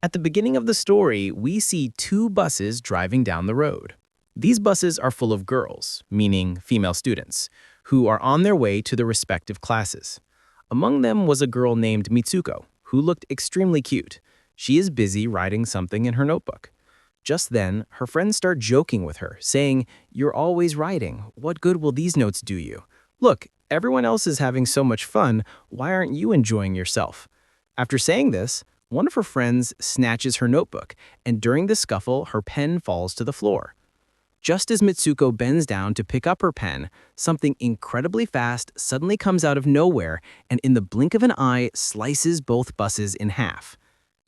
At the beginning of the story, we see two buses driving down the road. These buses are full of girls, meaning female students, who are on their way to their respective classes. Among them was a girl named Mitsuko, who looked extremely cute. She is busy writing something in her notebook. Just then, her friends start joking with her, saying, "You're always writing. What good will these notes do you? Look, everyone else is having so much fun. Why aren't you enjoying yourself?" After saying this, one of her friends snatches her notebook, and during the scuffle, her pen falls to the floor. Just as Mitsuko bends down to pick up her pen, something incredibly fast suddenly comes out of nowhere and in the blink of an eye slices both buses in half.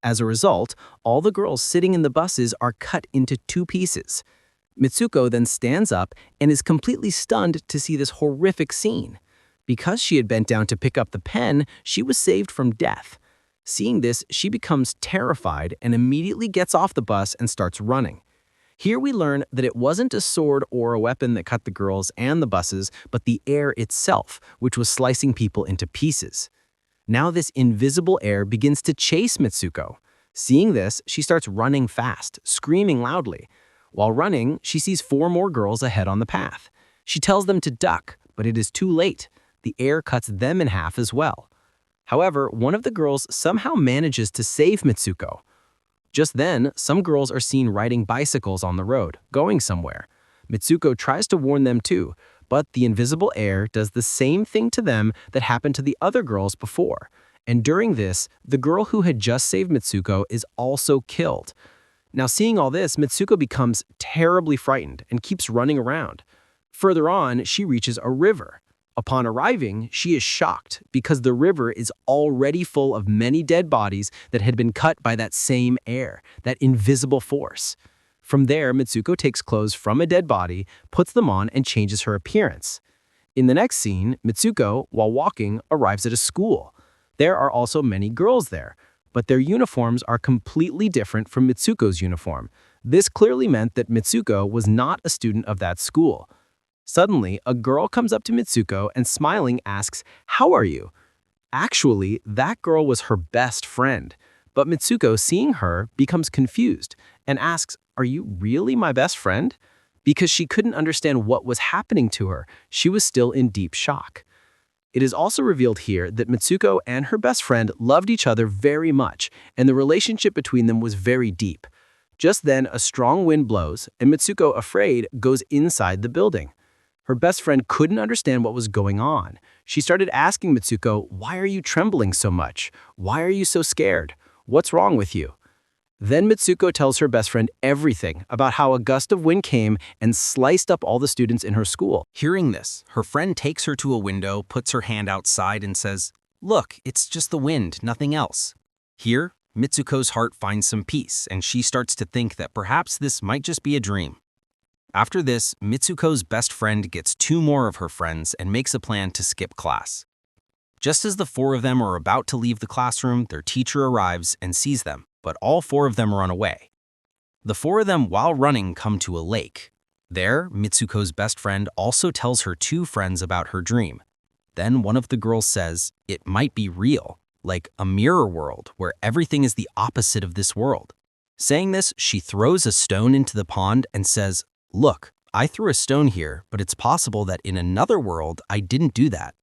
As a result, all the girls sitting in the buses are cut into two pieces. Mitsuko then stands up and is completely stunned to see this horrific scene. Because she had bent down to pick up the pen, she was saved from death. Seeing this, she becomes terrified and immediately gets off the bus and starts running. Here we learn that it wasn't a sword or a weapon that cut the girls and the buses, but the air itself, which was slicing people into pieces. Now this invisible air begins to chase Mitsuko. Seeing this, she starts running fast, screaming loudly. While running, she sees four more girls ahead on the path. She tells them to duck, but it is too late. The air cuts them in half as well. However, one of the girls somehow manages to save Mitsuko. Just then, some girls are seen riding bicycles on the road, going somewhere. Mitsuko tries to warn them too, but the invisible air does the same thing to them that happened to the other girls before. And during this, the girl who had just saved Mitsuko is also killed. Now seeing all this, Mitsuko becomes terribly frightened and keeps running around. Further on, she reaches a river. Upon arriving, she is shocked because the river is already full of many dead bodies that had been cut by that same air, that invisible force. From there, Mitsuko takes clothes from a dead body, puts them on, and changes her appearance. In the next scene, Mitsuko, while walking, arrives at a school. There are also many girls there, but their uniforms are completely different from Mitsuko's uniform. This clearly meant that Mitsuko was not a student of that school. Suddenly, a girl comes up to Mitsuko and smiling asks, "How are you?" Actually, that girl was her best friend, but Mitsuko, seeing her, becomes confused and asks, "Are you really my best friend?" Because she couldn't understand what was happening to her, she was still in deep shock. It is also revealed here that Mitsuko and her best friend loved each other very much, and the relationship between them was very deep. Just then, a strong wind blows, and Mitsuko, afraid, goes inside the building. Her best friend couldn't understand what was going on. She started asking Mitsuko, "Why are you trembling so much? Why are you so scared? What's wrong with you?" Then Mitsuko tells her best friend everything about how a gust of wind came and sliced up all the students in her school. Hearing this, her friend takes her to a window, puts her hand outside and says, "Look, it's just the wind, nothing else." Here, Mitsuko's heart finds some peace and she starts to think that perhaps this might just be a dream. After this, Mitsuko's best friend gets two more of her friends and makes a plan to skip class. Just as the four of them are about to leave the classroom, their teacher arrives and sees them, but all four of them run away. The four of them, while running, come to a lake. There, Mitsuko's best friend also tells her two friends about her dream. Then one of the girls says it might be real, like a mirror world where everything is the opposite of this world. Saying this, she throws a stone into the pond and says, "Look, I threw a stone here, but it's possible that in another world I didn't do that."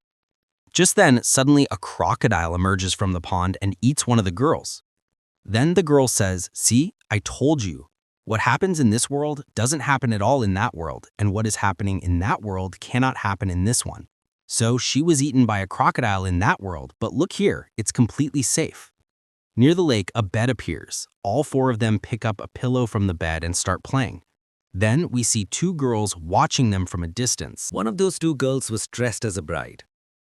Just then, suddenly a crocodile emerges from the pond and eats one of the girls. Then the girl says, "See, I told you. What happens in this world doesn't happen at all in that world, and what is happening in that world cannot happen in this one." So she was eaten by a crocodile in that world, but look here, it's completely safe. Near the lake, a bed appears. All four of them pick up a pillow from the bed and start playing. Then we see two girls watching them from a distance. One of those two girls was dressed as a bride,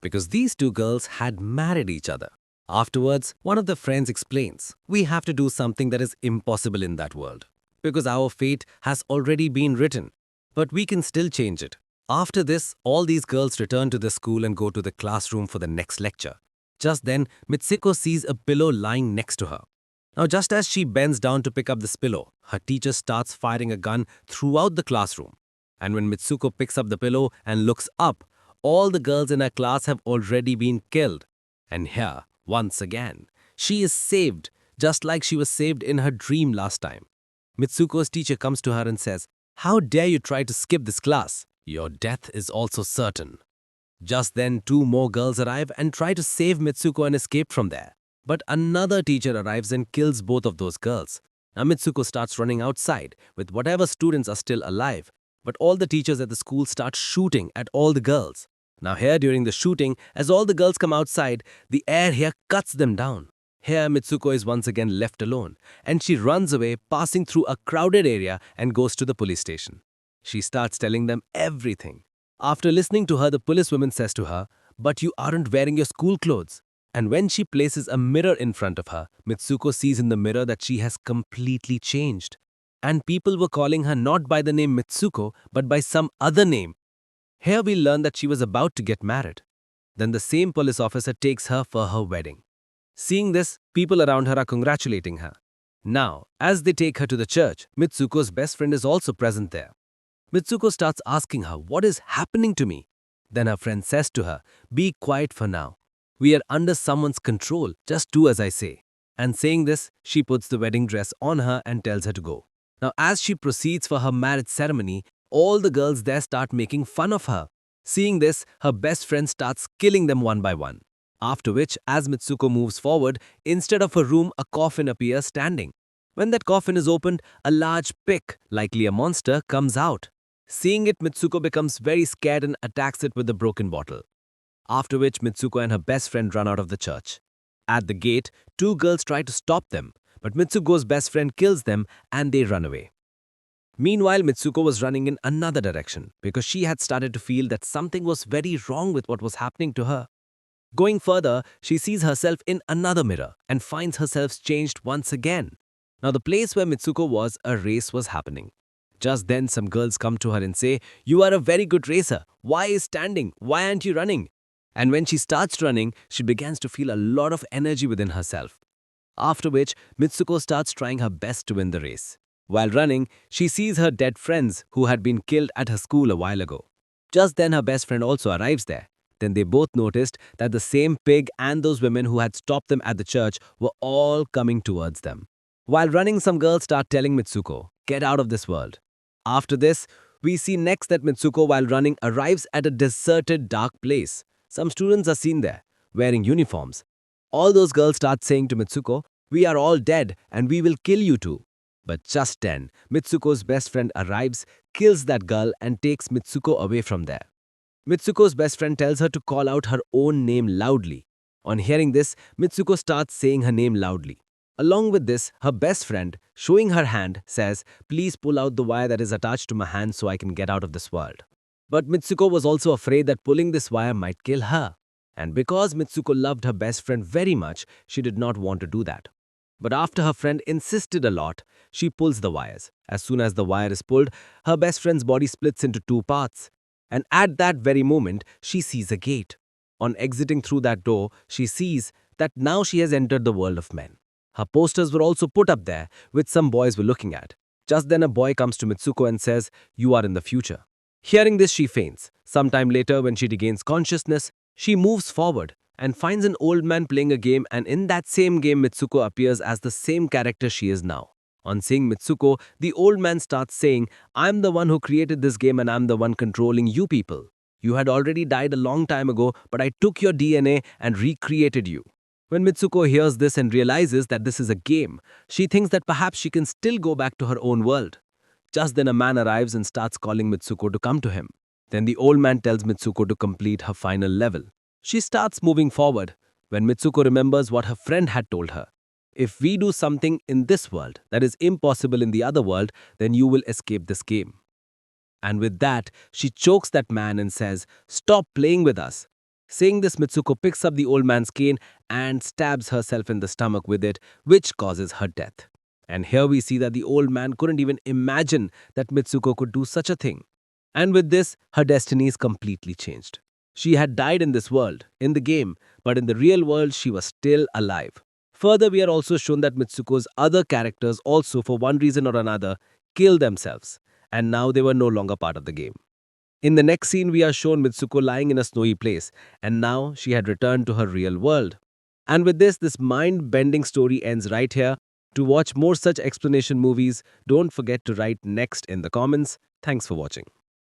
because these two girls had married each other. Afterwards, one of the friends explains, "We have to do something that is impossible in that world, because our fate has already been written, but we can still change it." After this, all these girls return to the school and go to the classroom for the next lecture. Just then, Mitsuko sees a pillow lying next to her. Now, just as she bends down to pick up this pillow, her teacher starts firing a gun throughout the classroom. And when Mitsuko picks up the pillow and looks up, all the girls in her class have already been killed. And here, once again, she is saved just like she was saved in her dream last time. Mitsuko's teacher comes to her and says, "How dare you try to skip this class? Your death is also certain." Just then, two more girls arrive and try to save Mitsuko and escape from there. But another teacher arrives and kills both of those girls. Now Mitsuko starts running outside with whatever students are still alive, but all the teachers at the school start shooting at all the girls. Now here during the shooting, as all the girls come outside, the air here cuts them down. Here Mitsuko is once again left alone, and she runs away, passing through a crowded area and goes to the police station. She starts telling them everything. After listening to her, the policewoman says to her, "But you aren't wearing your school clothes." And when she places a mirror in front of her, Mitsuko sees in the mirror that she has completely changed. And people were calling her not by the name Mitsuko, but by some other name. Here we learn that she was about to get married. Then the same police officer takes her for her wedding. Seeing this, people around her are congratulating her. Now, as they take her to the church, Mitsuko's best friend is also present there. Mitsuko starts asking her, "What is happening to me?" Then her friend says to her, "Be quiet for now. We are under someone's control. Just do as I say." And saying this, she puts the wedding dress on her and tells her to go. Now, as she proceeds for her marriage ceremony, all the girls there start making fun of her. Seeing this, her best friend starts killing them one by one. After which, as Mitsuko moves forward, instead of a room, a coffin appears standing. When that coffin is opened, a large pig, likely a monster, comes out. Seeing it, Mitsuko becomes very scared and attacks it with the broken bottle. After which, Mitsuko and her best friend run out of the church. At the gate, two girls try to stop them, but Mitsuko's best friend kills them and they run away. Meanwhile, Mitsuko was running in another direction because she had started to feel that something was very wrong with what was happening to her. Going further, she sees herself in another mirror and finds herself changed once again. Now, the place where Mitsuko was, a race was happening. Just then, some girls come to her and say, "You are a very good racer. Why are you standing? Why aren't you running?" And when she starts running, she begins to feel a lot of energy within herself. After which, Mitsuko starts trying her best to win the race. While running, she sees her dead friends who had been killed at her school a while ago. Just then, her best friend also arrives there. Then they both noticed that the same pig and those women who had stopped them at the church were all coming towards them. While running, some girls start telling Mitsuko, "Get out of this world." After this, we see next that Mitsuko, while running, arrives at a deserted, dark place. Some students are seen there, wearing uniforms. All those girls start saying to Mitsuko, "We are all dead and we will kill you too." But just then, Mitsuko's best friend arrives, kills that girl and takes Mitsuko away from there. Mitsuko's best friend tells her to call out her own name loudly. On hearing this, Mitsuko starts saying her name loudly. Along with this, her best friend, showing her hand, says, "Please pull out the wire that is attached to my hand so I can get out of this world." But Mitsuko was also afraid that pulling this wire might kill her. And because Mitsuko loved her best friend very much, she did not want to do that. But after her friend insisted a lot, she pulls the wires. As soon as the wire is pulled, her best friend's body splits into two parts. And at that very moment, she sees a gate. On exiting through that door, she sees that now she has entered the world of men. Her posters were also put up there, which some boys were looking at. Just then a boy comes to Mitsuko and says, "You are in the future." Hearing this, she faints. Sometime later, when she regains consciousness, she moves forward and finds an old man playing a game, and in that same game, Mitsuko appears as the same character she is now. On seeing Mitsuko, the old man starts saying, "I'm the one who created this game and I'm the one controlling you people. You had already died a long time ago, but I took your DNA and recreated you." When Mitsuko hears this and realizes that this is a game, she thinks that perhaps she can still go back to her own world. Just then a man arrives and starts calling Mitsuko to come to him. Then the old man tells Mitsuko to complete her final level. She starts moving forward when Mitsuko remembers what her friend had told her. "If we do something in this world that is impossible in the other world, then you will escape this game." And with that, she chokes that man and says, "Stop playing with us." Saying this, Mitsuko picks up the old man's cane and stabs herself in the stomach with it, which causes her death. And here we see that the old man couldn't even imagine that Mitsuko could do such a thing. And with this, her destiny is completely changed. She had died in this world, in the game, but in the real world, she was still alive. Further, we are also shown that Mitsuko's other characters also, for one reason or another, killed themselves, and now they were no longer part of the game. In the next scene, we are shown Mitsuko lying in a snowy place, and now she had returned to her real world. And with this mind-bending story ends right here. To watch more such explanation movies, don't forget to write next in the comments. Thanks for watching.